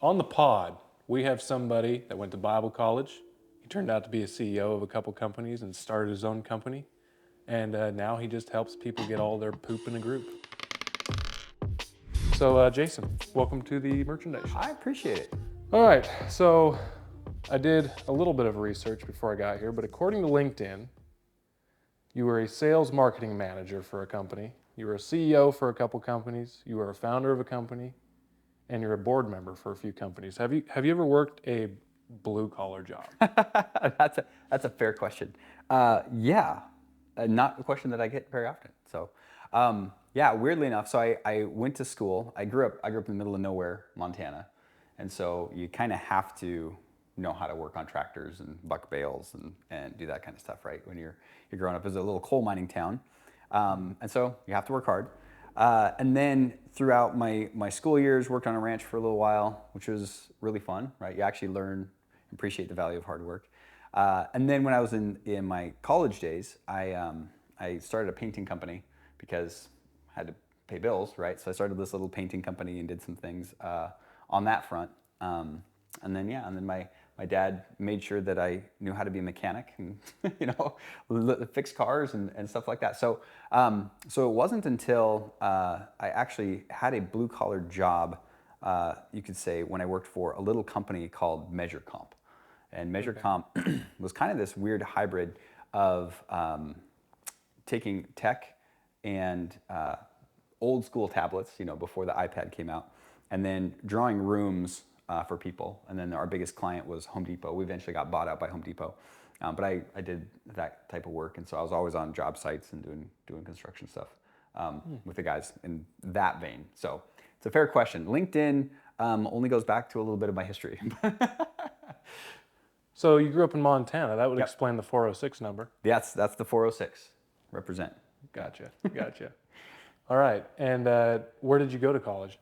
On the pod, we have somebody that went to Bible college. He turned out to be a CEO of a couple companies and started his own company. And now he just helps people get all their poop in a group. So, Jason, welcome to the merchandise shop. I appreciate it. All right, so I did a little bit of research before I got here, but according to LinkedIn, you were a sales marketing manager for a company, you were a CEO for a couple companies, you were a founder of a company, and you're a board member for a few companies. Have you ever worked a blue collar job? That's a fair question. Yeah, not a question that I get very often. So, yeah, weirdly enough, so I went to school. I grew up in the middle of nowhere, Montana, and so you kind of have to know how to work on tractors and buck bales and do that kind of stuff, right? When you're growing up as a little coal mining town, and so you have to work hard. And then throughout my school years, worked on a ranch for a little while, which was really fun, right? You actually learn, appreciate the value of hard work. And then when I was in my college days, I started a painting company because I had to pay bills, right? So I started this little painting company and did some things on that front. And then my dad made sure that I knew how to be a mechanic and fix cars and stuff like that. So it wasn't until I actually had a blue collar job, you could say, when I worked for a little company called Measure Comp. And Measure Comp was kind of this weird hybrid of taking tech and old school tablets, before the iPad came out, and then drawing rooms for people. And then our biggest client was Home Depot. We eventually got bought out by Home Depot. But I did that type of work. And so I was always on job sites and doing construction stuff with the guys in that vein. So it's a fair question. LinkedIn only goes back to a little bit of my history. So you grew up in Montana. That would Yep. explain the 406 number. That's the 406. Represent. Gotcha. All right. And where did you go to college?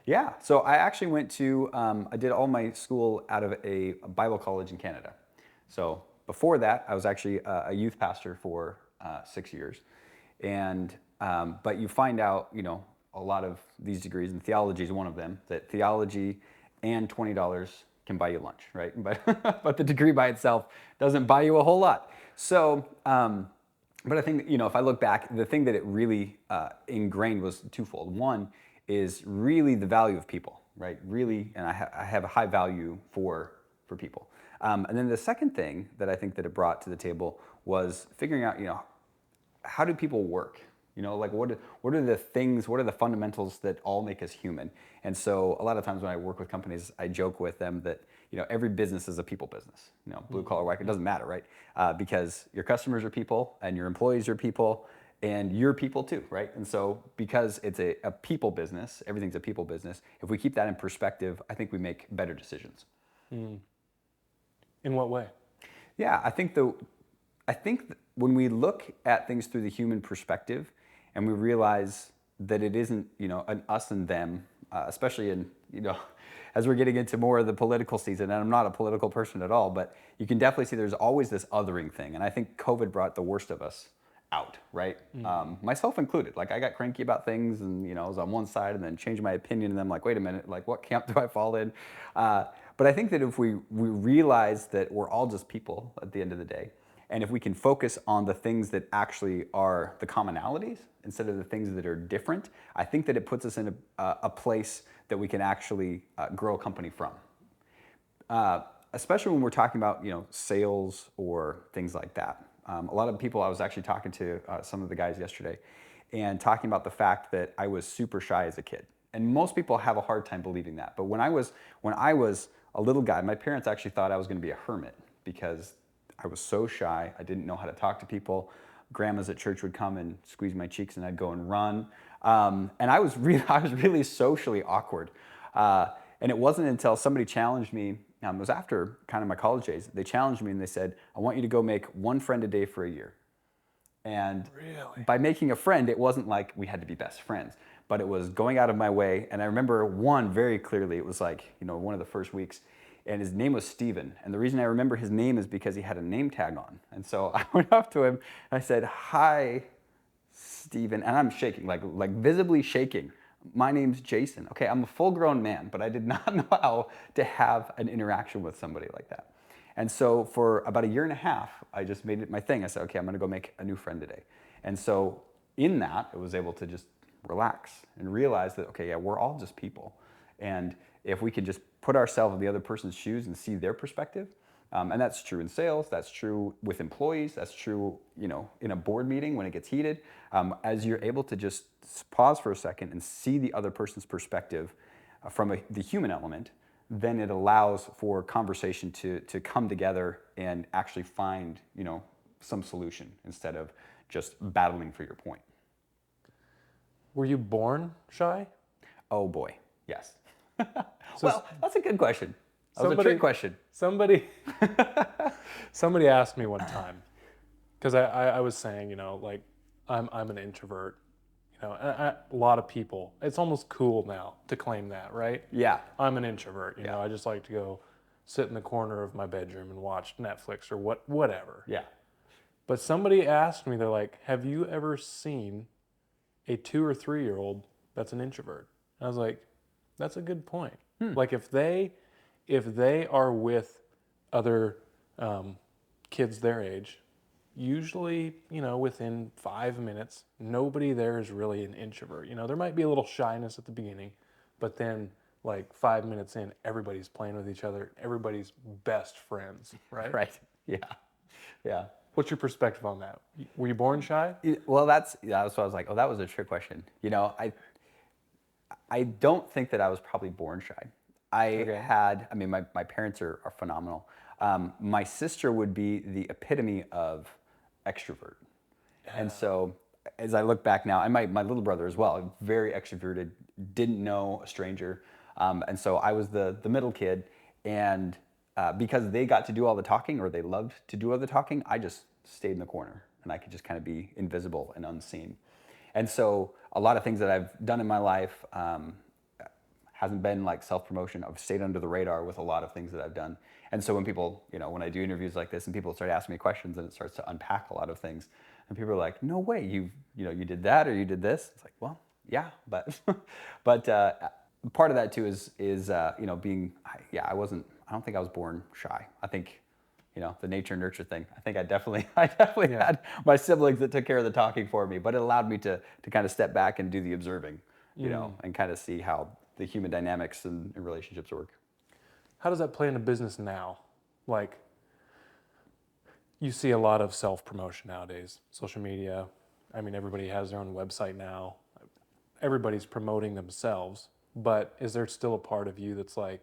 Yeah, so I actually went to, I did all my school out of a Bible college in Canada. So before that, I was actually a youth pastor for 6 years. And, but you find out, a lot of these degrees, and theology is one of them, that theology and $20 can buy you lunch, right? But the degree by itself doesn't buy you a whole lot. So, but I think, if I look back, the thing that it really ingrained was twofold. One is really the value of people, right? Really, and I have a high value for people. And then the second thing that I think that it brought to the table was figuring out, how do people work? Like what are the things, what are the fundamentals that all make us human? And so a lot of times when I work with companies, I joke with them that, every business is a people business. Blue collar, white, it doesn't matter, right? Because your customers are people and your employees are people and you're people too, right? And so because it's a people business, everything's a people business, if we keep that in perspective, I think we make better decisions. In what way? Yeah, I think when we look at things through the human perspective and we realize that it isn't, an us and them, especially in, as we're getting into more of the political season, and I'm not a political person at all, but you can definitely see there's always this othering thing. And I think COVID brought the worst of us out, right? Myself included. Like I got cranky about things and, I was on one side and then changed my opinion and I'm like, wait a minute, like what camp do I fall in? But I think that if we realize that we're all just people at the end of the day, and if we can focus on the things that actually are the commonalities instead of the things that are different, I think that it puts us in a place that we can actually grow a company from. Especially when we're talking about, sales or things like that. A lot of people, I was actually talking to some of the guys yesterday and talking about the fact that I was super shy as a kid. And most people have a hard time believing that. But when I was a little guy, my parents actually thought I was going to be a hermit because I was so shy. I didn't know how to talk to people. Grandmas at church would come and squeeze my cheeks and I'd go and run. And I was really socially awkward. And it wasn't until somebody challenged me, it was after kind of my college days, they challenged me and they said, I want you to go make one friend a day for a year. And Really? by making a friend, it wasn't like we had to be best friends, but it was going out of my way. And I remember one very clearly, it was like, one of the first weeks, and his name was Steven. And the reason I remember his name is because he had a name tag on. And so I went up to him and I said, hi, Steven. And I'm shaking, like visibly shaking. My name's Jason. Okay, I'm a full-grown man, but I did not know how to have an interaction with somebody like that. And so for about a year and a half, I just made it my thing. I said, okay, I'm gonna go make a new friend today. And so in that, I was able to just relax and realize that, okay, yeah, we're all just people. And if we can just put ourselves in the other person's shoes and see their perspective, and that's true in sales, that's true with employees, that's true, in a board meeting when it gets heated. As you're able to just pause for a second and see the other person's perspective from the human element, then it allows for conversation to come together and actually find, some solution instead of just battling for your point. Were you born shy? Oh boy, yes. So Well, that's a good question. That was a somebody, trick question. somebody, somebody asked me one time, because I was saying, like I'm an introvert. A lot of people, it's almost cool now to claim that, right? Yeah. I'm an introvert. Yeah. I just like to go sit in the corner of my bedroom and watch Netflix or whatever. Yeah. But somebody asked me, they're like, "Have you ever seen a 2 or 3 year old that's an introvert?" And I was like, "That's a good point. Like if they are with other kids their age, usually, within 5 minutes, nobody there is really an introvert. There might be a little shyness at the beginning, but then like 5 minutes in, everybody's playing with each other, everybody's best friends, right? Right. Yeah. Yeah. What's your perspective on that? Were you born shy? Well, that's what I was like. Oh, that was a trick question. I don't think that I was probably born shy. Okay. I mean, my parents are phenomenal. My sister would be the epitome of extrovert. And so as I look back now, and my little brother as well, very extroverted, didn't know a stranger. And so I was the middle kid. And because they got to do all the talking, or they loved to do all the talking, I just stayed in the corner and I could just kind of be invisible and unseen. And so a lot of things that I've done in my life hasn't been like self-promotion. I've stayed under the radar with a lot of things that I've done. And so when people, when I do interviews like this and people start asking me questions and it starts to unpack a lot of things, and people are like, "No way, you did that or you did this." It's like, well, yeah, but but part of that too is being, I don't think I was born shy. I think the nature nurture thing. I think I definitely Yeah. had my siblings that took care of the talking for me, but it allowed me to kind of step back and do the observing, and kind of see how the human dynamics and relationships work. How does that play into business now? Like, you see a lot of self promotion nowadays, social media. I mean, everybody has their own website now. Everybody's promoting themselves, but is there still a part of you that's like,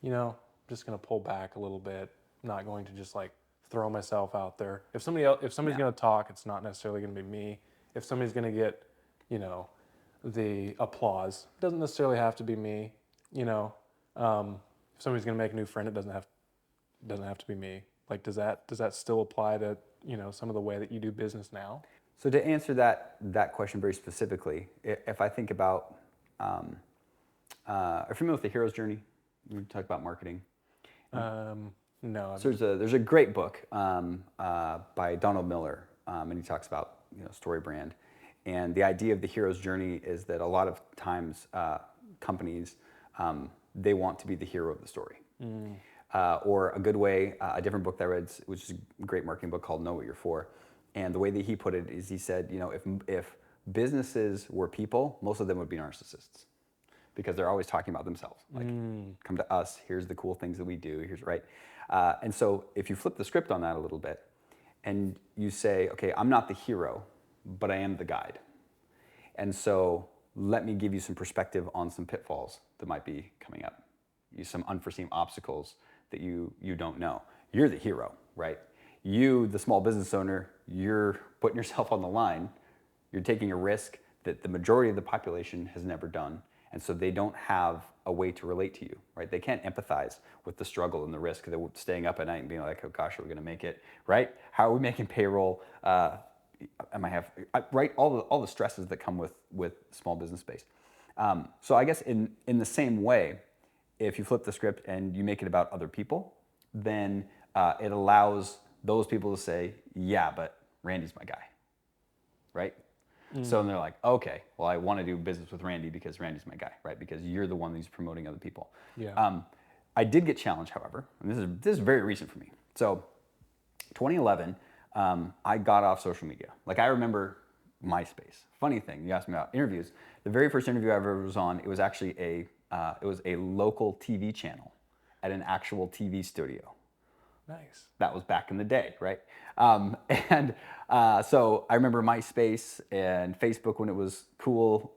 I'm just going to pull back a little bit, not going to just like throw myself out there. If somebody's Yeah. going to talk, it's not necessarily going to be me. If somebody's going to get, you know, the applause, it doesn't necessarily have to be me. You know, if somebody's going to make a new friend, it doesn't have to be me. Like, does that still apply to some of the way that you do business now? So to answer that question very specifically, if I think about, are you familiar with the hero's journey? We talk about marketing. No. So there's a great book by Donald Miller, and he talks about story brand, and the idea of the hero's journey is that a lot of times companies they want to be the hero of the story. Or a good way, a different book that I read, which is a great marketing book called Know What You're For, and the way that he put it is he said, if businesses were people, most of them would be narcissists because they're always talking about themselves. Like, come to us, here's the cool things that we do, here's right. And so if you flip the script on that a little bit and you say, okay, I'm not the hero, but I am the guide. And so let me give you some perspective on some pitfalls that might be coming up, some unforeseen obstacles that you don't know. You're the hero, right? You, the small business owner, you're putting yourself on the line. You're taking a risk that the majority of the population has never done. And so they don't have a way to relate to you, right? They can't empathize with the struggle and the risk. They're staying up at night and being like, oh gosh, are we gonna make it, right? How are we making payroll? Right? All the stresses that come with small business space. So I guess in the same way, if you flip the script and you make it about other people, then it allows those people to say, yeah, but Randy's my guy, right? So they're like, okay, well, I want to do business with Randy because Randy's my guy, right? Because you're the one who's promoting other people. Yeah. I did get challenged, however, and this is very recent for me. So 2011, I got off social media. Like, I remember MySpace. Funny thing, you asked me about interviews. The very first interview I ever was on, it was actually a local TV channel at an actual TV studio. Nice. That was back in the day, right? And so I remember MySpace and Facebook when it was cool.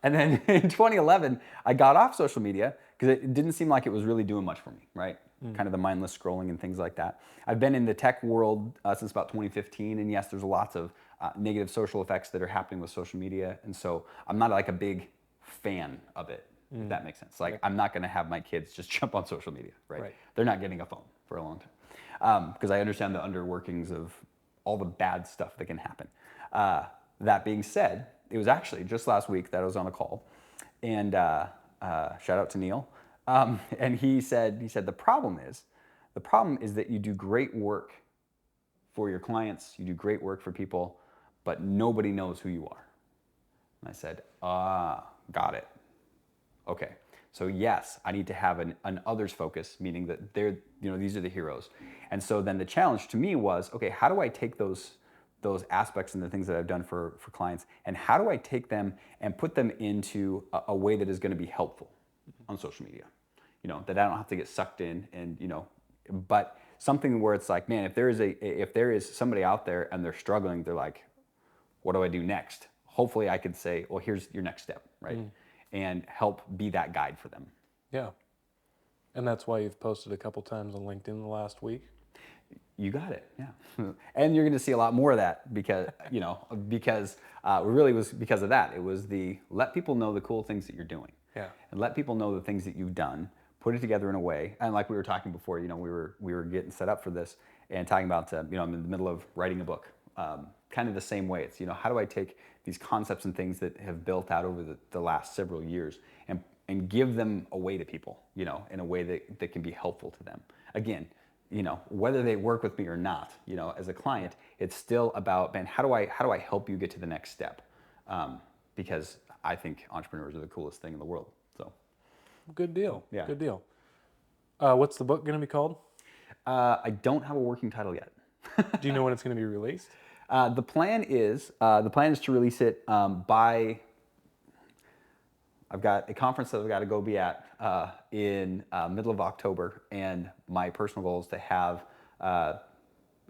And then in 2011, I got off social media because it didn't seem like it was really doing much for me, right? Kind of the mindless scrolling and things like that. I've been in the tech world since about 2015, and yes, there's lots of negative social effects that are happening with social media, and so I'm not like a big fan of it, if that makes sense. Like, I'm not going to have my kids just jump on social media, right? Right. They're not getting a phone for a long time because I understand the underworkings of all the bad stuff that can happen. That being said, it was actually just last week that I was on a call, and shout out to Neil, and he said the problem is that you do great work for your clients, you do great work for people, but nobody knows who you are. And I said, got it. Okay, so yes, I need to have an others focus, meaning that these are the heroes. And so then the challenge to me was, okay, how do I take those aspects and the things that I've done for clients, and how do I take them and put them into a way that is going to be helpful on social media? That I don't have to get sucked in, and but something where it's like, man, if there is somebody out there and they're struggling, they're like, what do I do next? Hopefully I could say, well, here's your next step, right? And help be that guide for them. Yeah. And that's why you've posted a couple times on LinkedIn in the last week. You got it, yeah. And you're going to see a lot more of that because it really was because of that. It was let people know the cool things that you're doing. Yeah. And let people know the things that you've done. Put it together in a way, and like we were talking before, we were getting set up for this and talking about, I'm in the middle of writing a book. Kind of the same way. It's, how do I take these concepts and things that have built out over the last several years and give them away to people, in a way that can be helpful to them. Again, whether they work with me or not, as a client, it's still about, man, how do I help you get to the next step? Because I think entrepreneurs are the coolest thing in the world. So. Good deal. Yeah. Good deal. What's the book going to be called? I don't have a working title yet. Do you know when it's going to be released? The plan is to release it by. I've got a conference that I've got to go be at in middle of October, and my personal goal is to have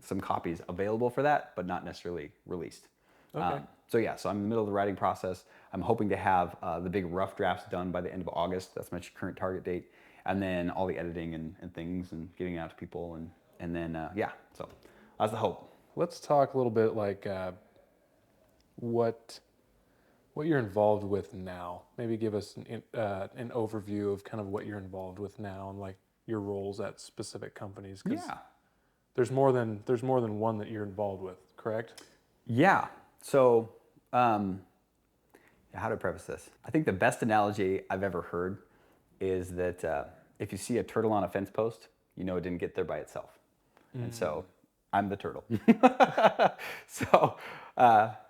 some copies available for that, but not necessarily released. Okay. So I'm in the middle of the writing process. I'm hoping to have the big rough drafts done by the end of August. That's my current target date. And then all the editing and things and getting it out to people. And then, so that's the hope. Let's talk a little bit like what you're involved with now. Maybe give us an overview of kind of what you're involved with now and like your roles at specific companies. 'Cause Yeah. there's more than one that you're involved with, correct? Yeah. So, how to preface this? I think the best analogy I've ever heard is that if you see a turtle on a fence post, it didn't get there by itself. And so I'm the turtle. So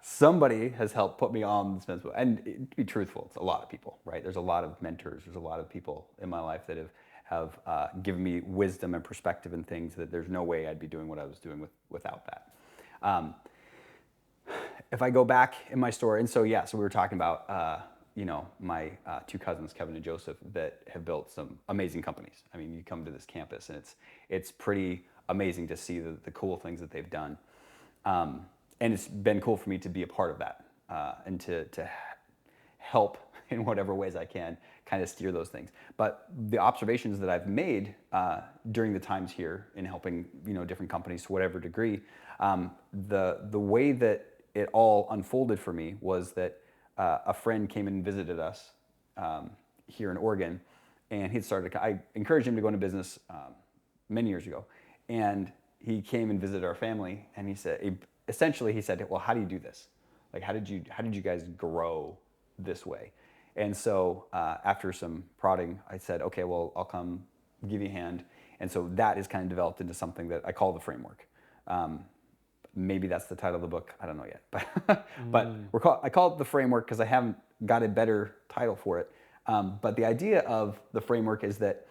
somebody has helped put me on this fence post. And to be truthful, it's a lot of people, right? There's a lot of mentors. There's a lot of people in my life that have given me wisdom and perspective and things that there's no way I'd be doing what I was doing without that. If I go back in my story, and so we were talking about my two cousins, Kevin and Joseph, that have built some amazing companies. I mean, you come to this campus and it's pretty amazing to see the cool things that they've done, and it's been cool for me to be a part of that and to help in whatever ways I can kind of steer those things. But the observations that I've made during the times here in helping different companies to whatever degree, the way that it all unfolded for me was that a friend came and visited us here in Oregon, and I encouraged him to go into business many years ago, and he came and visited our family, and he said, well, how do you do this? Like, how did you guys grow this way? And so after some prodding, I said, okay, well, I'll come give you a hand. And so that is kind of developed into something that I call the framework. Maybe that's the title of the book. I don't know yet, but I call it the framework because I haven't got a better title for it. But the idea of the framework is that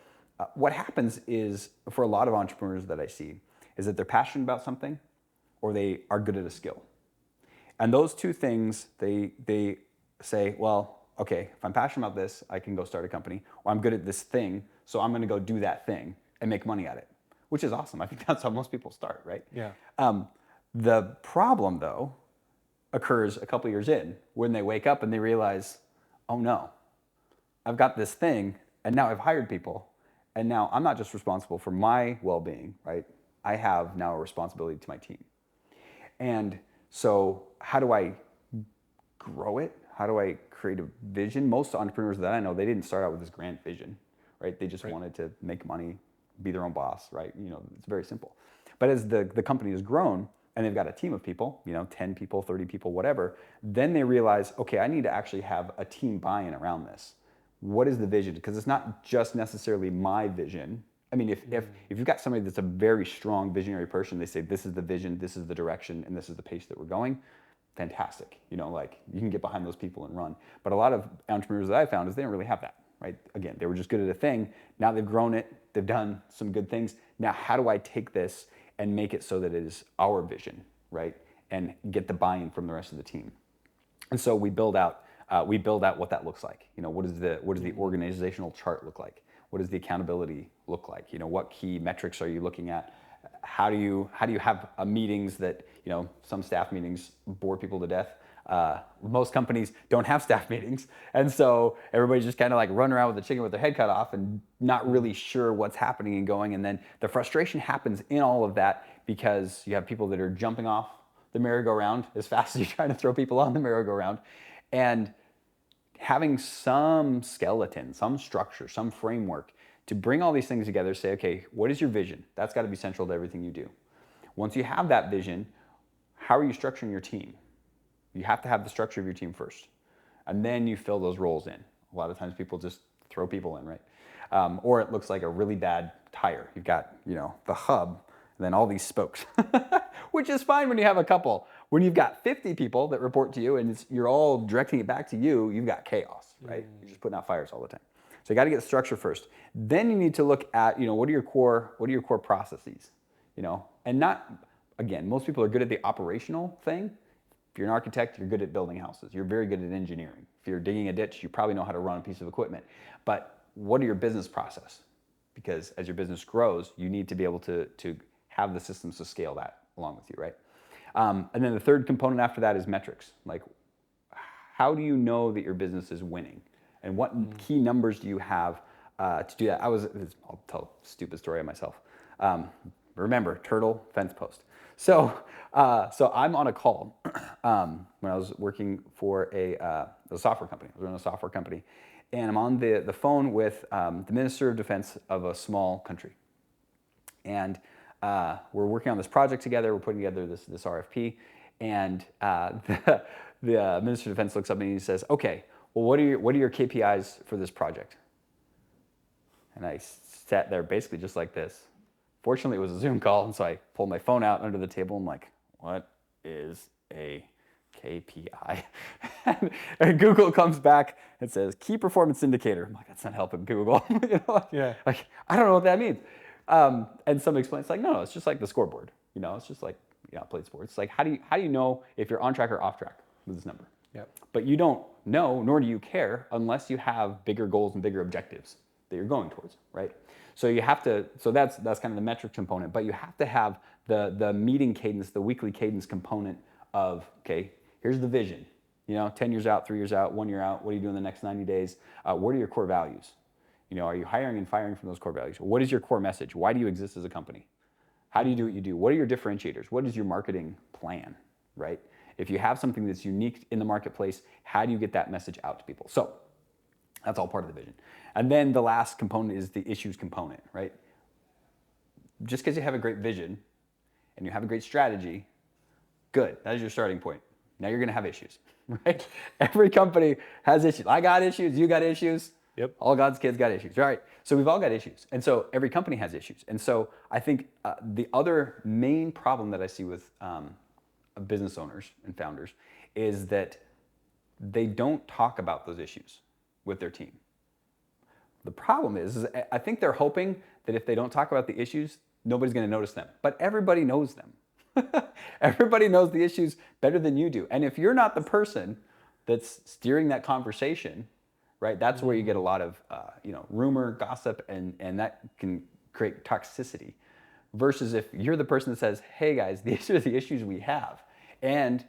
what happens is for a lot of entrepreneurs that I see is that they're passionate about something or they are good at a skill. And those two things, they say, well, okay, if I'm passionate about this, I can go start a company, or I'm good at this thing, so I'm going to go do that thing and make money at it, which is awesome. I think that's how most people start, right? Yeah. The problem, though, occurs a couple years in when they wake up and they realize, oh no, I've got this thing, and now I've hired people, and now I'm not just responsible for my well-being, right? I have now a responsibility to my team. And so how do I grow it? How do I create a vision? Most entrepreneurs that I know, they didn't start out with this grand vision, right? They just wanted to make money, be their own boss, right? It's very simple. But as the company has grown and they've got a team of people, 10 people, 30 people, whatever, then they realize, okay, I need to actually have a team buy-in around this. What is the vision? Because it's not just necessarily my vision. I mean, if you've got somebody that's a very strong visionary person, they say, this is the vision, this is the direction, and this is the pace that we're going, fantastic. You can get behind those people and run. But a lot of entrepreneurs that I found is they don't really have that, right? Again, they were just good at a thing. Now they've grown it. They've done some good things. Now, how do I take this and make it so that it is our vision, right? And get the buy-in from the rest of the team. And so we build out what that looks like. What does the organizational chart look like? What does the accountability look like? What key metrics are you looking at? How do you have meetings that, some staff meetings bore people to death. Most companies don't have staff meetings. And so everybody's just kind of like running around with the chicken with their head cut off and not really sure what's happening and going. And then the frustration happens in all of that because you have people that are jumping off the merry-go-round as fast as you're trying to throw people on the merry-go-round. And having some skeleton, some structure, some framework to bring all these things together, say, okay, what is your vision? That's got to be central to everything you do. Once you have that vision, how are you structuring your team? You have to have the structure of your team first. And then you fill those roles in. A lot of times people just throw people in, right? Or it looks like a really bad tire. You've got, the hub, and then all these spokes, which is fine when you have a couple. When you've got 50 people that report to you and you're all directing it back to you, you've got chaos, right? You're just putting out fires all the time. So you got to get the structure first. Then you need to look at, what are your core processes, and not, again, most people are good at the operational thing. If you're an architect, you're good at building houses. You're very good at engineering. If you're digging a ditch, you probably know how to run a piece of equipment. But what are your business process? Because as your business grows, you need to be able to have the systems to scale that along with you, right? And then the third component after that is metrics. Like, how do you know that your business is winning? And what key numbers do you have to do that? I'll tell a stupid story of myself. Remember, turtle, fence post. So I'm on a call when I was working for a software company. I was running a software company. And I'm on the phone with the Minister of Defense of a small country. And we're working on this project together. We're putting together this RFP. And the Minister of Defense looks up at me and he says, okay, well, what are your KPIs for this project? And I sat there basically just like this. Fortunately, it was a Zoom call, and so I pulled my phone out under the table. I'm like, what is a KPI? And Google comes back and says, key performance indicator. I'm like, that's not helping Google. Yeah. Like, I don't know what that means. And somebody explains, like, no, it's just like the scoreboard. It's just like, played sports. It's like, how do you know if you're on track or off track with this number? Yep. But you don't know, nor do you care, unless you have bigger goals and bigger objectives that you're going towards, right? So you have to, that's kind of the metric component, but you have to have the meeting cadence, the weekly cadence component of, okay, here's the vision, 10 years out, 3 years out, 1 year out, what are you doing the next 90 days? What are your core values? Are you hiring and firing from those core values? What is your core message? Why do you exist as a company? How do you do what you do? What are your differentiators? What is your marketing plan, right? If you have something that's unique in the marketplace, how do you get that message out to people? So that's all part of the vision. And then the last component is the issues component, right? Just because you have a great vision and you have a great strategy, good, that is your starting point. Now you're gonna have issues, right? Every company has issues. I got issues, you got issues. Yep. All God's kids got issues, right? So we've all got issues. And so every company has issues. And so I think the other main problem that I see with business owners and founders is that they don't talk about those issues with their team. The problem is I think they're hoping that if they don't talk about the issues, nobody's going to notice them. But everybody knows them. Everybody knows the issues better than you do. And if you're not the person that's steering that conversation, right, that's where you get a lot of rumor, gossip, and that can create toxicity. Versus if you're the person that says, hey guys, these are the issues we have. And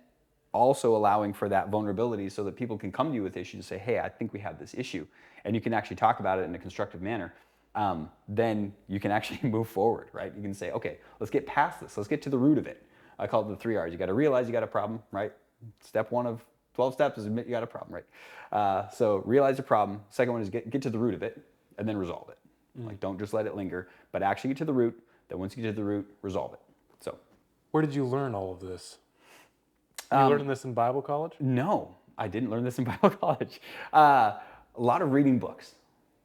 also allowing for that vulnerability so that people can come to you with issues and say, hey, I think we have this issue. And you can actually talk about it in a constructive manner. Then you can actually move forward, right? You can say, okay, let's get past this. Let's get to the root of it. I call it the 3 R's. You got to realize you got a problem, right? Step 1 of 12 steps is admit you got a problem, right? So realize the problem. Second one is get to the root of it and then resolve it. Like don't just let it linger, but actually get to the root. Then once you get to the root, resolve it. So Where did you learn all of this? You learned this in Bible college? no, I didn't learn this in Bible college. A lot of reading books.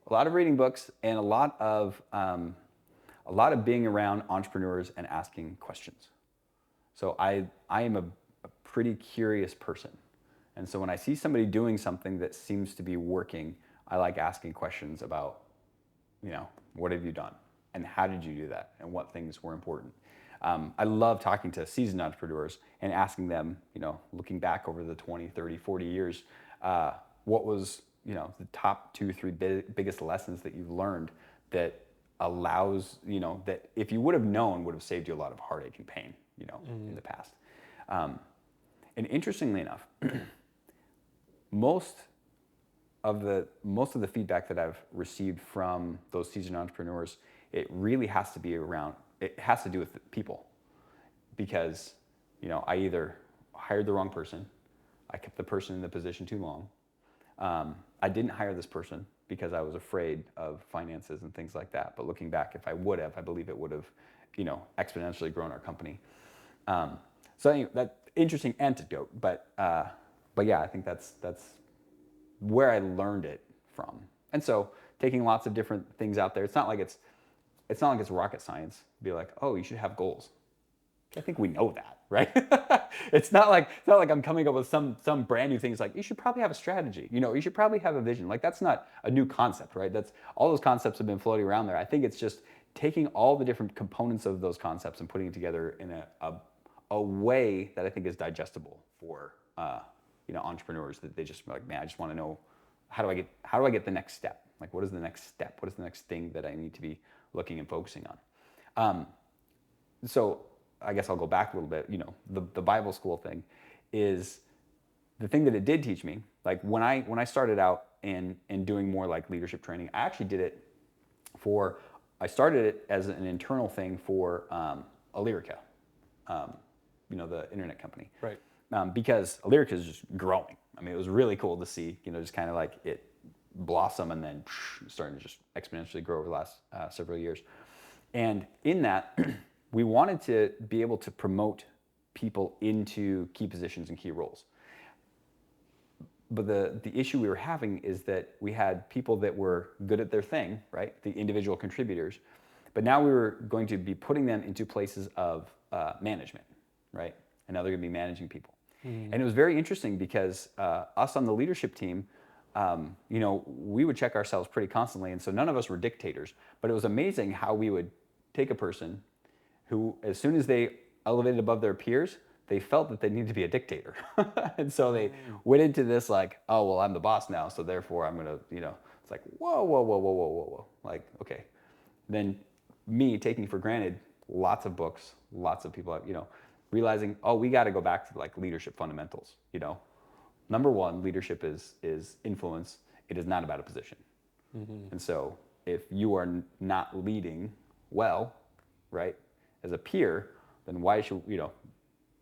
A lot of reading books and a lot of being around entrepreneurs and asking questions. So I am a pretty curious person. And so when I see somebody doing something that seems to be working, I like asking questions about, what have you done? And how did you do that? And what things were important? I love talking to seasoned entrepreneurs and asking them, looking back over the 20, 30, 40 years, what was, the top 2, 3 biggest lessons that you've learned that allows, that if you would have known would have saved you a lot of heartache and pain, in the past. And interestingly enough, most of the feedback that I've received from those seasoned entrepreneurs, it really has to be around, it has to do with people. Because, I either hired the wrong person, I kept the person in the position too long, I didn't hire this person because I was afraid of finances and things like that. But looking back, if I would have, I believe it would have, exponentially grown our company. So anyway, that interesting anecdote, but yeah, I think that's where I learned it from. And so taking lots of different things out there, it's not like it's rocket science. Be like, oh, you should have goals. I think we know that, right? It's not like I'm coming up with some brand new things like you should probably have a strategy. You should probably have a vision. Like that's not a new concept, right? That's all those concepts have been floating around there. I think it's just taking all the different components of those concepts and putting it together in a way that I think is digestible for entrepreneurs, that they just like, man, I just want to know how do I get the next step? Like what is the next step? What is the next thing that I need to be looking and focusing on? So I guess I'll go back a little bit. The Bible school thing is the thing that it did teach me. Like when I started out and doing more like leadership training, I actually did it I started it as an internal thing for Illyrica, the internet company. Right. Because Illyrica is just growing. I mean, it was really cool to see, just kind of like it blossom and then starting to just exponentially grow over the last several years. And in that, we wanted to be able to promote people into key positions and key roles. But the issue we were having is that we had people that were good at their thing, right? The individual contributors. But now we were going to be putting them into places of management, right? And now they're going to be managing people. And it was very interesting because us on the leadership team, we would check ourselves pretty constantly. And so none of us were dictators. But it was amazing how we would take a person who, as soon as they elevated above their peers, they felt that they needed to be a dictator. And so they went into this like, oh, well, I'm the boss now, so therefore I'm going to, it's like, whoa, whoa, whoa, whoa, whoa, whoa, whoa. Like, okay. Then me taking for granted lots of books, lots of people, realizing, oh, we got to go back to like leadership fundamentals, Number one, leadership is influence. It is not about a position. And so if you are not leading well, right, as a peer, then why should,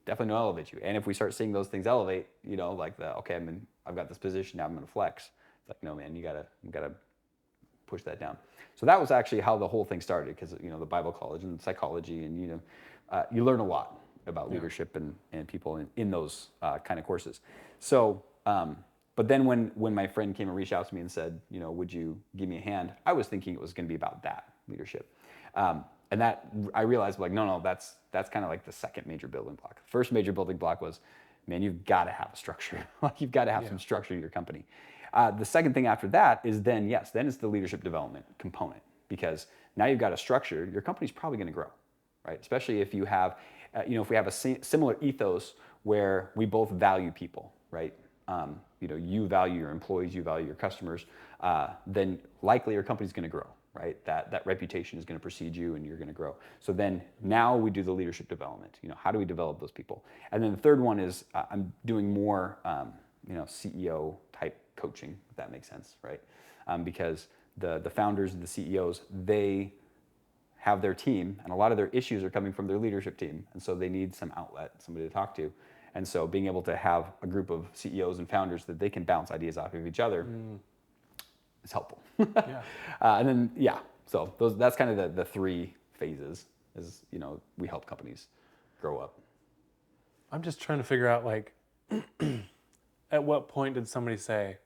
definitely not elevate you. And if we start seeing those things elevate, like I've got this position, now I'm going to flex. It's like, no, man, you gotta push that down. So that was actually how the whole thing started, because, the Bible college and psychology and, you learn a lot about leadership and people in those kind of courses. So, but then when my friend came and reached out to me and said, would you give me a hand? I was thinking it was going to be about that leadership. And that I realized like, no, that's kind of like the second major building block. First major building block was, man, you've got to have a structure. Like you've got to have some structure to your company. The second thing after that is then it's the leadership development component, because now you've got a structure, your company's probably going to grow, right? Especially if you have, if we have a similar ethos where we both value people, right? You value your employees, you value your customers, then likely your company's going to grow, right? That reputation is going to precede you, and you're going to grow. So then now we do the leadership development. How do we develop those people? And then the third one is I'm doing more, CEO type coaching, if that makes sense, right? Because the founders and the CEOs, they have their team, and a lot of their issues are coming from their leadership team, and so they need some outlet, somebody to talk to. And so being able to have a group of CEOs and founders that they can bounce ideas off of each other is helpful. Yeah. And then, so that's kind of the three phases is, we help companies grow up. I'm just trying to figure out, like, at what point did somebody say,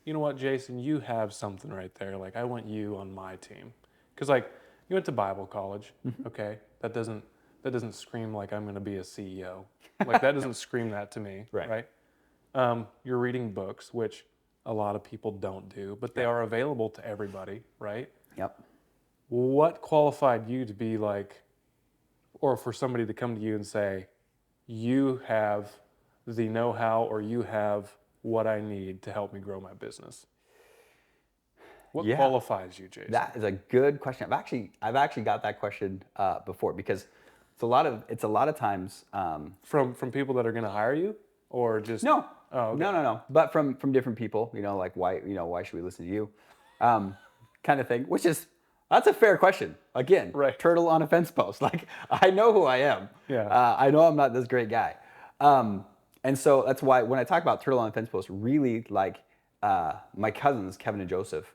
you know what, Jason, you have something right there. Like, I want you on my team. Because, like, you went to Bible college, okay? That doesn't scream like I'm going to be a CEO. Like, that doesn't scream that to me, right? You're reading books, which a lot of people don't do, but they are available to everybody, right? Yep. What qualified you to be like, or for somebody to come to you and say, you have the know-how, or you have what I need to help me grow my business? What qualifies you, Jason? That is a good question. I've actually got that question before, because it's a lot of times From people that are going to hire you, or just no. Oh, okay. No. But from different people, like why should we listen to you, kind of thing. That's a fair question. Again, Right. turtle on a fence post. Like, I know who I am. Yeah. I know I'm not this great guy. And so that's why when I talk about turtle on a fence post, really, like my cousins, Kevin and Joseph,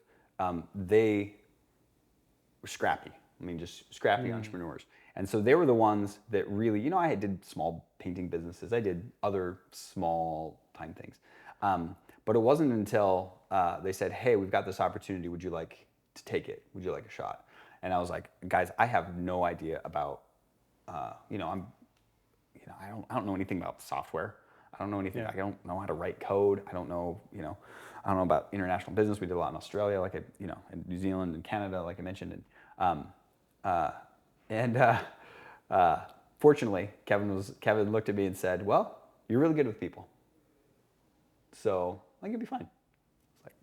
they were scrappy. I mean, just scrappy entrepreneurs. And so they were the ones that really, I did small painting businesses. I did other small time things. But it wasn't until they said, hey, we've got this opportunity. Would you like to take it? Would you like a shot? And I was like, guys, I have no idea about, I don't know anything about software. I don't know anything. Yeah. I don't know how to write code. I don't know, I don't know about international business. We did a lot in Australia, in New Zealand and Canada, like I mentioned. Fortunately, Kevin looked at me and said, well, you're really good with people, so I think you'll be fine. It's like,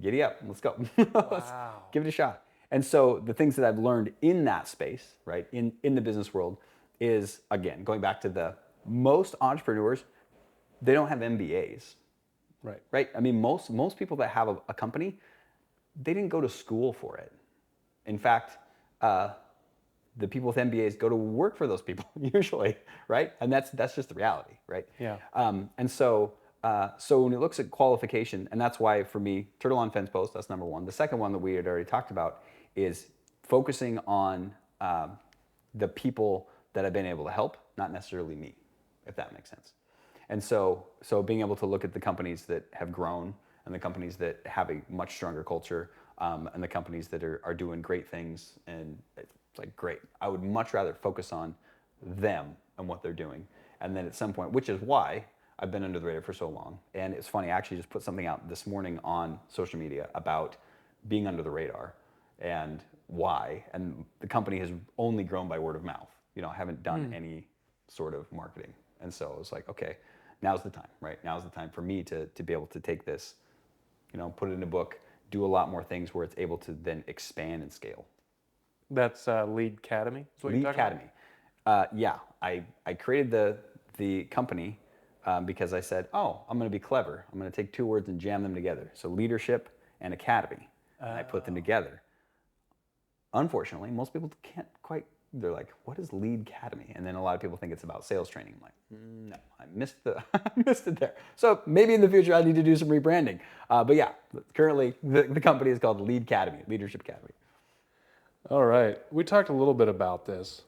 giddy up, let's go. Let's give it a shot. And so the things that I've learned in that space, right, in the business world, is, again, going back to most entrepreneurs, they don't have MBAs. Right? I mean, most people that have a company, they didn't go to school for it. In fact, the people with MBAs go to work for those people usually, right? And that's just the reality, right? Yeah. And so when it looks at qualification, and that's why for me, turtle on fence post, that's number one. The second one that we had already talked about is focusing on the people that I've been able to help, not necessarily me, if that makes sense. And so being able to look at the companies that have grown, and the companies that have a much stronger culture, and the companies that are doing great things, and it's like, great. I would much rather focus on them and what they're doing. And then at some point, which is why I've been under the radar for so long. And it's funny, I actually just put something out this morning on social media about being under the radar and why. And the company has only grown by word of mouth. I haven't done any sort of marketing. And so it was like, okay, now's the time, right? Now's the time for me to be able to take this, put it in a book, do a lot more things where it's able to then expand and scale. That's Lead Academy. Lead Academy. Yeah, I created the company because I said, I'm going to be clever. I'm going to take two words and jam them together. So leadership and academy. And I put them together. Unfortunately, most people can't quite. They're like, what is Lead Academy? And then a lot of people think it's about sales training. I'm like, no, I missed it there. So maybe in the future I need to do some rebranding. But yeah, currently the company is called Lead Academy, Leadership Academy. All right. We talked a little bit about this,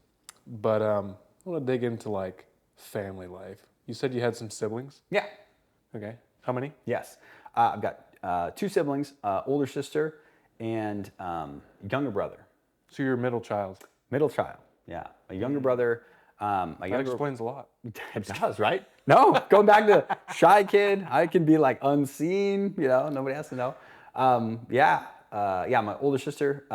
but I want to dig into like family life. You said you had some siblings? Yeah. Okay. How many? Yes. I've got two siblings, older sister and younger brother. So you're a middle child. Middle child. Yeah. My younger brother. That explains a lot. It does, right? No, going back to shy kid, I can be like unseen, nobody has to know. My older sister,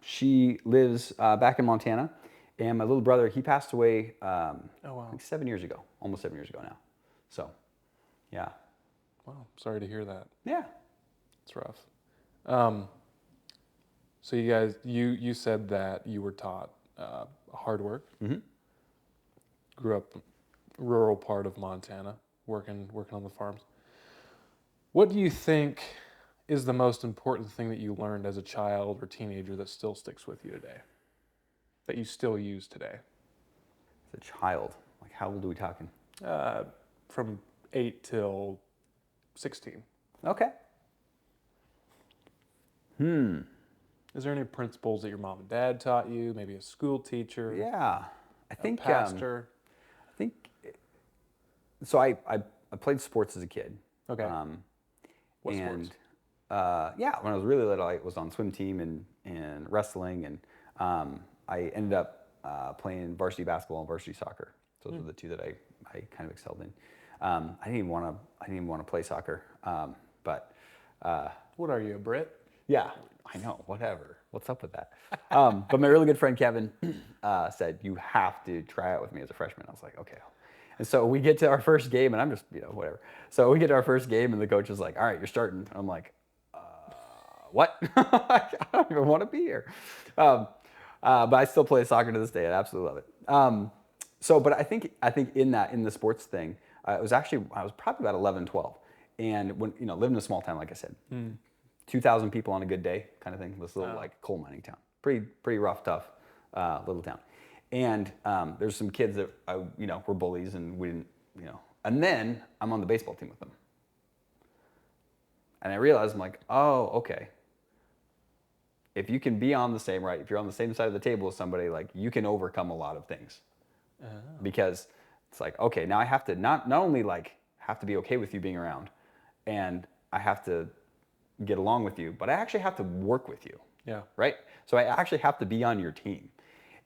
she lives back in Montana, and my little brother, he passed away Oh, wow. like 7 years ago, almost 7 years ago now. So, yeah. Wow. Sorry to hear that. Yeah. It's rough. So you guys, you said that you were taught hard work. Mm-hmm. Grew up rural part of Montana, working on the farms. What do you think is the most important thing that you learned as a child or teenager that still sticks with you today? That you still use today? As a child, like how old are we talking? From 8 till 16. Okay. Is there any principles that your mom and dad taught you? Maybe a school teacher? Yeah. I A think pastor? I think so. I played sports as a kid. Okay. What and sports? when I was really little, I was on swim team and wrestling, and I ended up playing varsity basketball and varsity soccer. Those were the two that I kind of excelled in. I didn't even want to play soccer, but What are you, a Brit? yeah, I know. Whatever. What's up with that? But my really good friend Kevin said, "You have to try out with me as a freshman." I was like, "Okay." And so we get to our first game, and I'm just, whatever. So we get to our first game, and the coach is like, "All right, you're starting." And I'm like, "What? I don't even want to be here." But I still play soccer to this day. I absolutely love it. But I think in the sports thing, I was probably about 11, 12, and when living in a small town, like I said. 2,000 people on a good day, kind of thing. This little like coal mining town, pretty rough, tough little town. And there's some kids that were bullies, and we didn't, And then I'm on the baseball team with them, and I realized I'm like, oh, okay. If you can be on the same if you're on the same side of the table as somebody, like you can overcome a lot of things, because it's like, okay, now I have to not only like have to be okay with you being around, and I have to get along with you, but I actually have to work with you. Yeah. Right? So I actually have to be on your team.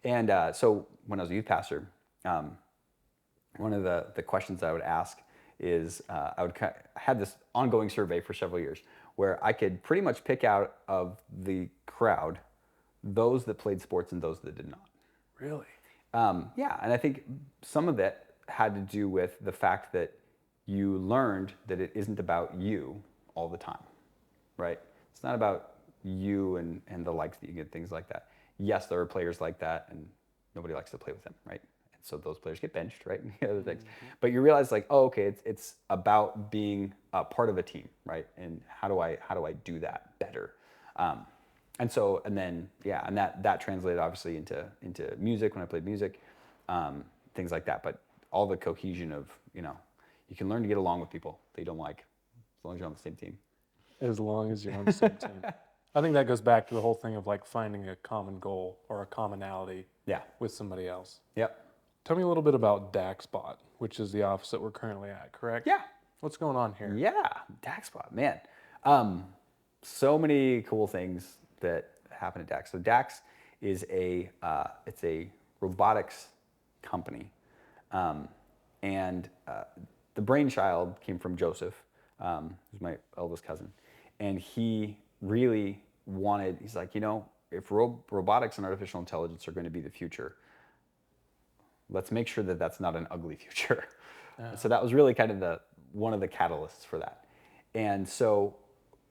And so when I was a youth pastor, one of the questions I would ask is I had this ongoing survey for several years where I could pretty much pick out of the crowd those that played sports and those that did not. Really? Yeah, and I think some of that had to do with the fact that you learned that it isn't about you all the time. Right? It's not about you and the likes that you get, things like that. Yes, there are players like that, and nobody likes to play with them, right? And so those players get benched, right? And other things. But you realize, like, oh, okay, it's about being a part of a team, right? And how do I do that better? And that translated obviously into music when I played music, things like that. But all the cohesion of you can learn to get along with people that you don't like, as long as you're on the same team. As long as you're on the same team. I think that goes back to the whole thing of like finding a common goal or a commonality with somebody else. Yep. Tell me a little bit about DAXBot, which is the office that we're currently at, correct? Yeah. What's going on here? Yeah, DAXBot, man. So many cool things that happen at DAX. So DAX is it's a robotics company, and the brainchild came from Joseph, who's my eldest cousin, and he really he's like, if robotics and artificial intelligence are going to be the future, let's make sure that that's not an ugly future. So that was really kind of one of the catalysts for that. And so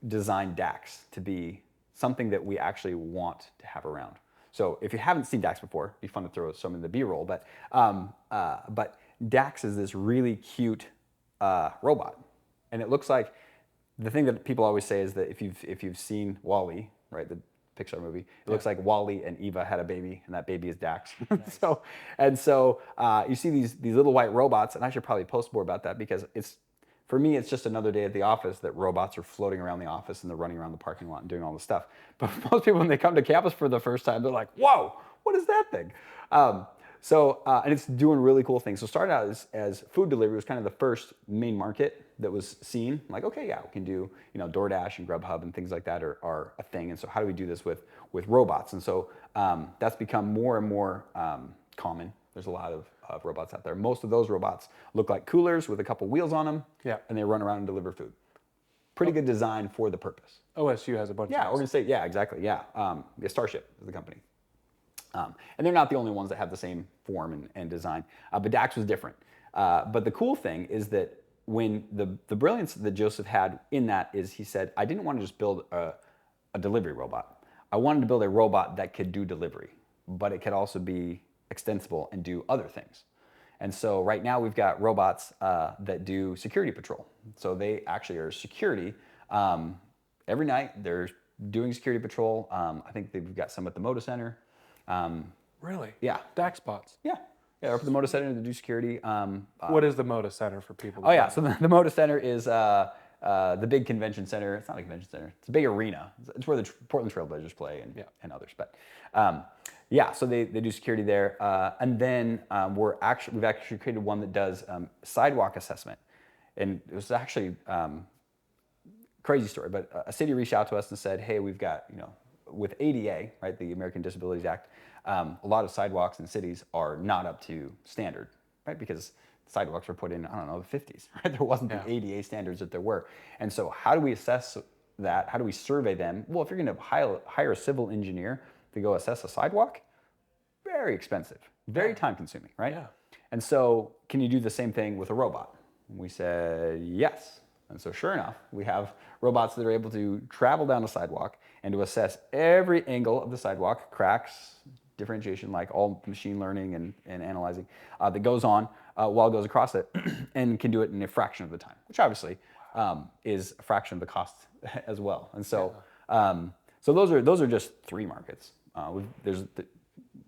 designed DAX to be something that we actually want to have around. So if you haven't seen DAX before, it'd be fun to throw some in the B-roll, but DAX is this really cute robot. And it looks like, the thing that people always say is that if you've seen WALL-E, right, the Pixar movie, it looks like WALL-E and Eva had a baby, and that baby is Dax. Nice. So you see these little white robots, and I should probably post more about that, because for me, it's just another day at the office that robots are floating around the office and they're running around the parking lot and doing all this stuff. But for most people, when they come to campus for the first time, they're like, "Whoa, what is that thing?" And it's doing really cool things. So started out as food delivery was kind of the first main market that was seen, like, okay, yeah, we can do, DoorDash and Grubhub and things like that are a thing. And so how do we do this with robots? And so that's become more and more common. There's a lot of robots out there. Most of those robots look like coolers with a couple wheels on them, Yeah. and they run around and deliver food. Pretty good design for the purpose. OSU has a bunch Yeah, of we're those. gonna say, yeah, exactly, yeah. Starship is the company. And they're not the only ones that have the same form and design, but Dax was different. But the cool thing is that when the brilliance that Joseph had in that is he said, I didn't want to just build a delivery robot. I wanted to build a robot that could do delivery, but it could also be extensible and do other things. And so right now we've got robots that do security patrol. So they actually are security. Every night they're doing security patrol. I think they've got some at the Moda Center. Really? Yeah. DAC spots. Yeah. Yeah, up at the Moda Center to do security. What is the Moda Center for people? Oh yeah, so the Moda Center is the big convention center. It's not a convention center. It's a big arena. It's where the Portland Trailblazers play and others. But yeah, so they do security there. And then we've actually created one that does sidewalk assessment. And it was actually crazy story, but a city reached out to us and said, hey, we've got, with ADA, right, the American Disabilities Act, a lot of sidewalks in cities are not up to standard, right? Because sidewalks were put in, I don't know, the 50s, right? There wasn't the ADA standards that there were. And so how do we assess that? How do we survey them? Well, if you're going to hire a civil engineer to go assess a sidewalk, very expensive, very time consuming, right? Yeah. And so can you do the same thing with a robot? And we said, yes. And so sure enough, we have robots that are able to travel down a sidewalk and to assess every angle of the sidewalk, cracks, differentiation, like all machine learning and analyzing that goes on while it goes across it, and can do it in a fraction of the time, which obviously is a fraction of the cost as well. And so, so those are just three markets.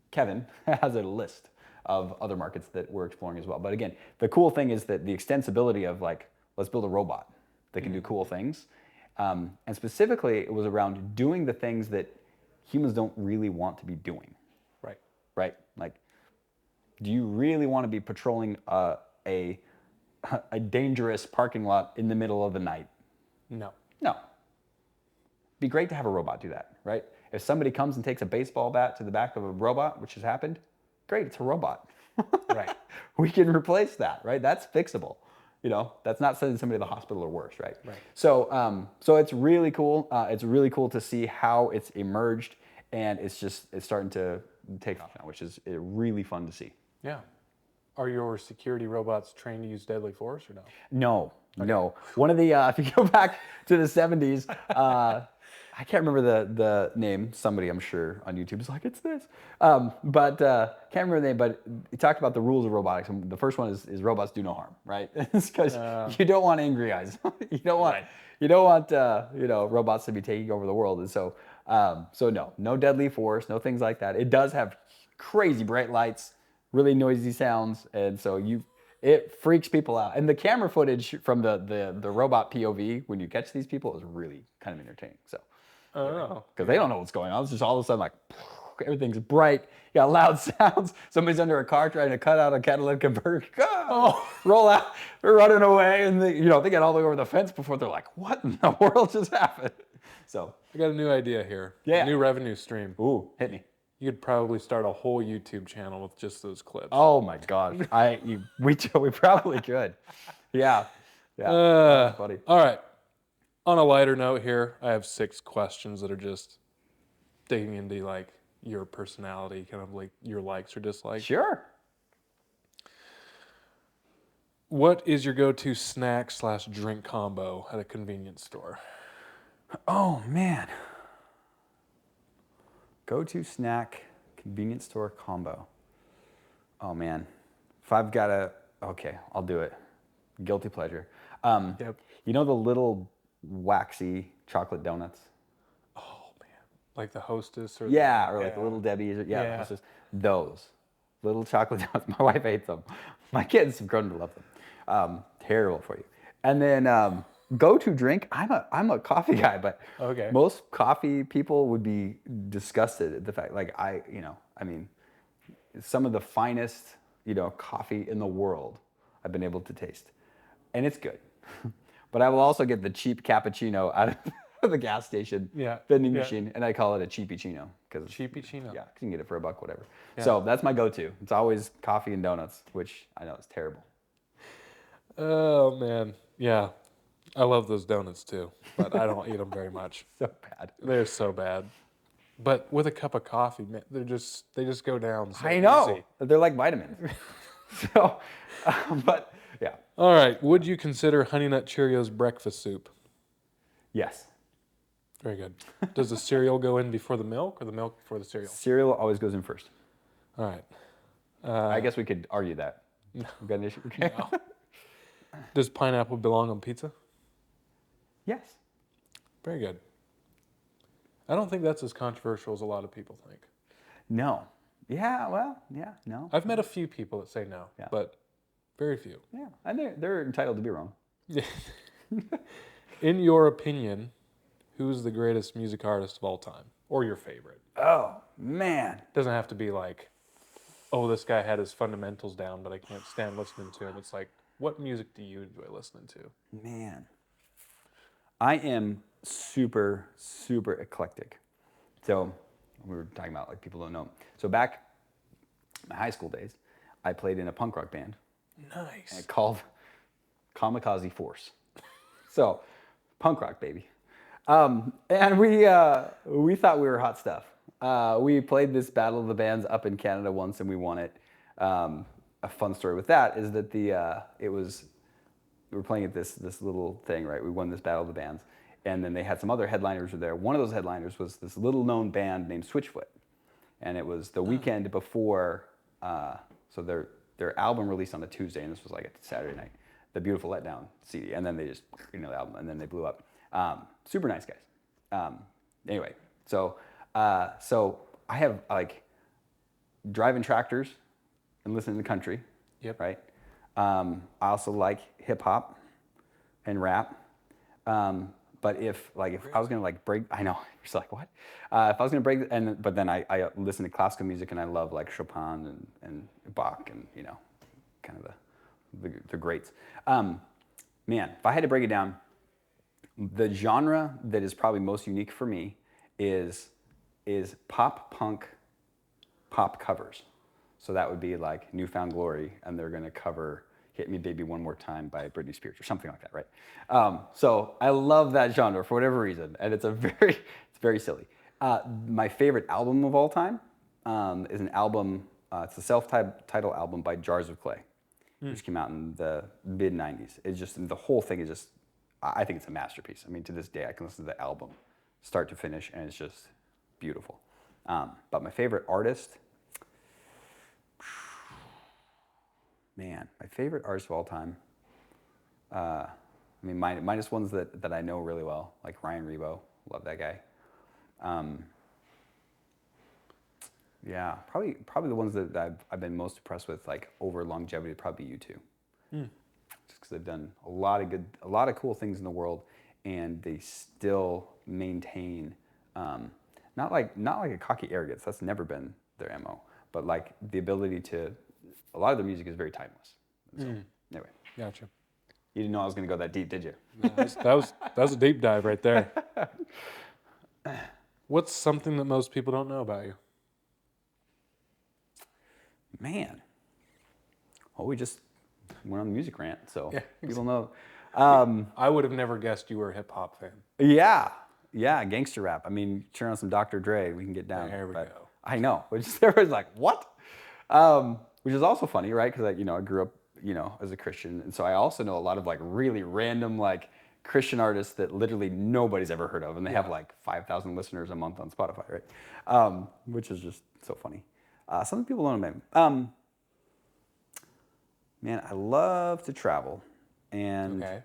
Kevin has a list of other markets that we're exploring as well. But again, the cool thing is that the extensibility of like, let's build a robot that can do cool things. And specifically, it was around doing the things that humans don't really want to be doing. Right. Right? Like, do you really want to be patrolling a dangerous parking lot in the middle of the night? No. No. Be great to have a robot do that, right? If somebody comes and takes a baseball bat to the back of a robot, which has happened, great, it's a robot. Right. We can replace that, right? That's fixable. That's not sending somebody to the hospital or worse, right? Right. So, so it's really cool. It's really cool to see how it's emerged, and it's starting to take off now, which is really fun to see. Yeah. Are your security robots trained to use deadly force or no? No. One of the if you go back to the 70s, I can't remember the name. Somebody I'm sure on YouTube is like, it's this. But can't remember the name, but he talked about the rules of robotics. And the first one is robots do no harm, right? It's because you don't want angry eyes. You don't want robots to be taking over the world. And so no deadly force, no things like that. It does have crazy bright lights, really noisy sounds, and so it freaks people out. And the camera footage from the robot POV when you catch these people is really kind of entertaining. So. Oh. Because they don't know what's going on. It's just all of a sudden like everything's bright. You got loud sounds. Somebody's under a car trying to cut out a catalytic converter. Roll out. They're running away, and they get all the way over the fence before they're like, "What in the world just happened?" So I got a new idea here. Yeah. A new revenue stream. Ooh, hit me. You could probably start a whole YouTube channel with just those clips. Oh my gosh, we probably could. Yeah. That's funny. All right. On a lighter note here, I have 6 questions that are just digging into like your personality, kind of like your likes or dislikes. Sure. What is your go-to snack/drink combo at a convenience store? Oh man. Go-to snack, convenience store combo. Oh man. If I've got okay, I'll do it. Guilty pleasure. Yep. You know the little waxy chocolate donuts? Oh man, like the Hostess or or like the Little Debbie's. Yeah. Hostess. Those little chocolate donuts. My wife hates them. My kids have grown to love them. Terrible for you. And then go-to drink. I'm a coffee guy, but Okay. most coffee people would be disgusted at the fact, like some of the finest, coffee in the world I've been able to taste, and it's good. But I will also get the cheap cappuccino out of the gas station Yeah, vending yeah. machine, and I call it a cheapy-chino because Cheapy-chino. yeah, 'cause you can get it for $1, whatever. Yeah. So that's my go-to. It's always coffee and donuts, which I know is terrible. Oh man, yeah. I love those donuts too, but I don't eat them very much. So bad. They're so bad. But with a cup of coffee, man, they just go down so I know. easy. They're like vitamins. So, but yeah, All right. Would you consider Honey Nut Cheerios breakfast soup? yes. Very good. Does the cereal go in before the milk or the milk before the cereal? Cereal always goes in first. All right. I guess we could argue that. We got an issue? Okay. No. Does pineapple belong on pizza? Yes. Very good. I don't think that's as controversial as a lot of people think. No. Yeah. Well. Yeah. No. I've met a few people that say no, Yeah. but very few. Yeah. And they're entitled to be wrong. In your opinion, who's the greatest music artist of all time? Or your favorite? Oh man. Doesn't have to be like, oh, this guy had his fundamentals down, but I can't stand listening to him. It's like, what music do you enjoy listening to? Man. I am super, super eclectic. So we were talking about like people don't know. So back in my high school days, I played in a punk rock band Nice. called Kamikaze Force. So punk rock, baby. And we thought we were hot stuff. We played this Battle of the Bands up in Canada once, and we won it. A fun story with that is that we were playing at this little thing, right? We won this Battle of the Bands, and then they had some other headliners were there. One of those headliners was this little known band named Switchfoot, and it was the weekend before. So their album released on a Tuesday, and this was like a Saturday night. The Beautiful Letdown CD, and then they just the album, and then they blew up. Super nice guys. Anyway, so I have like driving tractors and listening to country. Yep. Right. I also like hip hop and rap. But if I was gonna break, I know you're just like what? If I was gonna break, but then I listen to classical music and I love like Chopin and Bach and kind of the greats. Man, if I had to break it down, the genre that is probably most unique for me is pop punk pop covers. So that would be like Newfound Glory, and they're gonna cover Hit Me Baby One More Time by Britney Spears or something like that, right? So I love that genre for whatever reason, and it's very silly. My favorite album of all time is an album, it's a self-titled album by Jars of Clay, which came out in the mid-90s. It's just, the whole thing is just, I think it's a masterpiece. I mean, to this day, I can listen to the album start to finish, and it's just beautiful. But my favorite artist, man, my favorite artist of all time, I mean, minus ones that I know really well, like Ryan Rebo, love that guy. Yeah, probably the ones that I've been most impressed with, like over longevity, would probably be U2. Just because they've done a lot of cool things in the world, and they still maintain, not like a cocky arrogance. That's never been their MO, but like the ability to. A lot of their music is very timeless. So, anyway. Gotcha. You didn't know I was going to go that deep, did you? That was a deep dive right there. What's something that most people don't know about you? Man. Well, we just went on the music rant, so Yeah, people know. I would have never guessed you were a hip hop fan. Yeah, gangster rap. I mean, turn on some Dr. Dre, we can get down. There we go. I know. Everyone's like, what? Which is also funny, right? Because I grew up, as a Christian, and so I also know a lot of like really random like Christian artists that literally nobody's ever heard of, and they have like 5,000 listeners a month on Spotify, right? Which is just so funny. Some people don't know. Man, I love to travel, and Okay.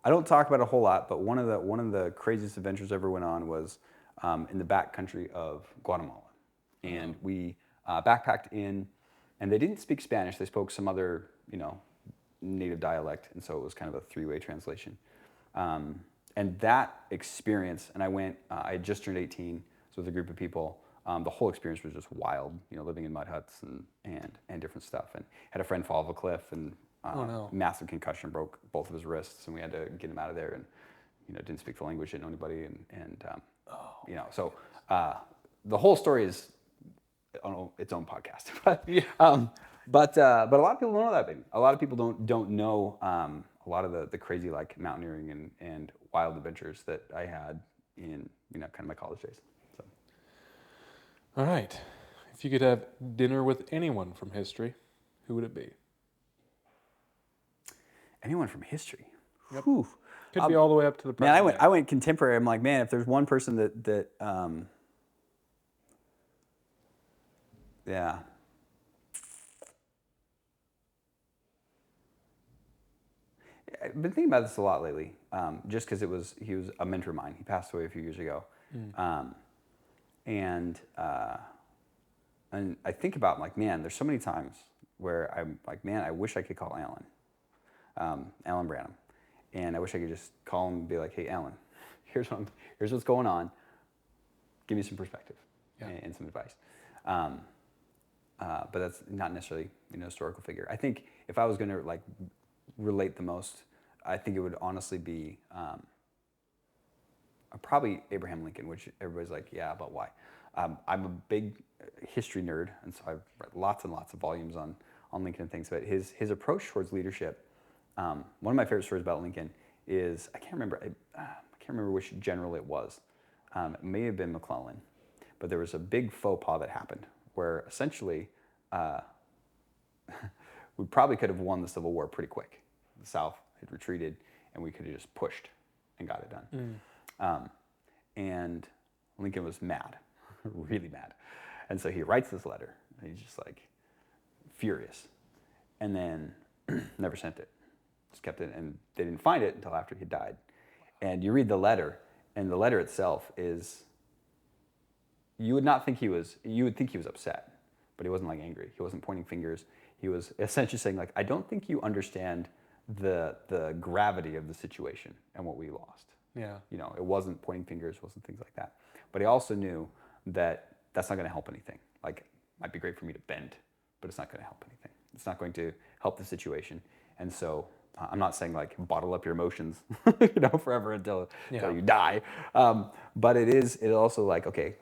I don't talk about it a whole lot, but one of the craziest adventures I ever went on was in the back country of Guatemala, and we backpacked in, and they didn't speak Spanish. They spoke some other, native dialect, and so it was kind of a three-way translation. And that experience, and I went. I had just turned 18, so with a group of people. The whole experience was just wild, living in mud huts and different stuff. And had a friend fall off a cliff, and Oh no. Massive concussion, broke both of his wrists, and we had to get him out of there. And didn't speak the language, didn't know anybody, and so the whole story is on its own podcast. But Yeah. but a lot of people don't know that, baby. A lot of people don't know a lot of the crazy like mountaineering and wild adventures that I had in kind of my college days. So All right. If you could have dinner with anyone from history, who would it be? anyone from history. Yep. Whew. Could be all the way up to the present. Man, day. I went contemporary. I'm like, man, if there's one person that yeah. I've been thinking about this a lot lately, just because he was a mentor of mine. He passed away a few years ago, and I think about like, man, there's so many times where I'm like, man, I wish I could call Alan Branham, and I wish I could just call him and be like, hey, Alan, here's what's going on. Give me some perspective and some advice. But that's not necessarily a historical figure. I think if I was going to like relate the most, I think it would honestly be probably Abraham Lincoln, which everybody's like, yeah, but why? I'm a big history nerd, and so I've read lots and lots of volumes on Lincoln and things. But his approach towards leadership, one of my favorite stories about Lincoln is I can't remember which general it was. It may have been McClellan, but there was a big faux pas that happened where essentially we probably could have won the Civil War pretty quick. The South had retreated, and we could have just pushed and got it done. And Lincoln was mad, really mad. And so he writes this letter, and he's just like furious. And then never sent it. Just kept it, and they didn't find it until after he died. And you read the letter, and the letter itself is, you would think he was upset, but he wasn't like angry. He wasn't pointing fingers. He was essentially saying like, I don't think you understand the gravity of the situation and what we lost. Yeah. It wasn't pointing fingers, wasn't things like that. But he also knew that that's not going to help anything. Like, it might be great for me to bend, but it's not going to help anything. It's not going to help the situation. And so I'm not saying like bottle up your emotions, forever until you die. But it also like, okay,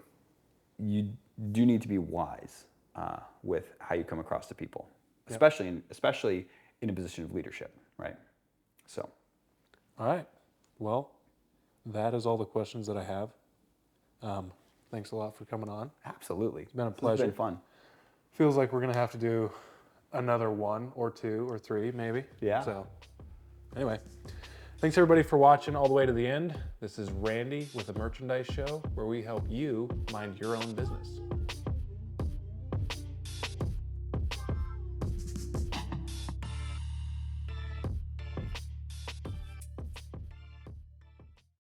you do need to be wise with how you come across to people, especially in a position of leadership, right? So. All right. Well, that is all the questions that I have. Thanks a lot for coming on. Absolutely. It's been a pleasure. It's been fun. Feels like we're going to have to do another 1 or 2 or 3 maybe. Yeah. So anyway, thanks everybody for watching all the way to the end. This is Randy with the Merchandise Show, where we help you mind your own business.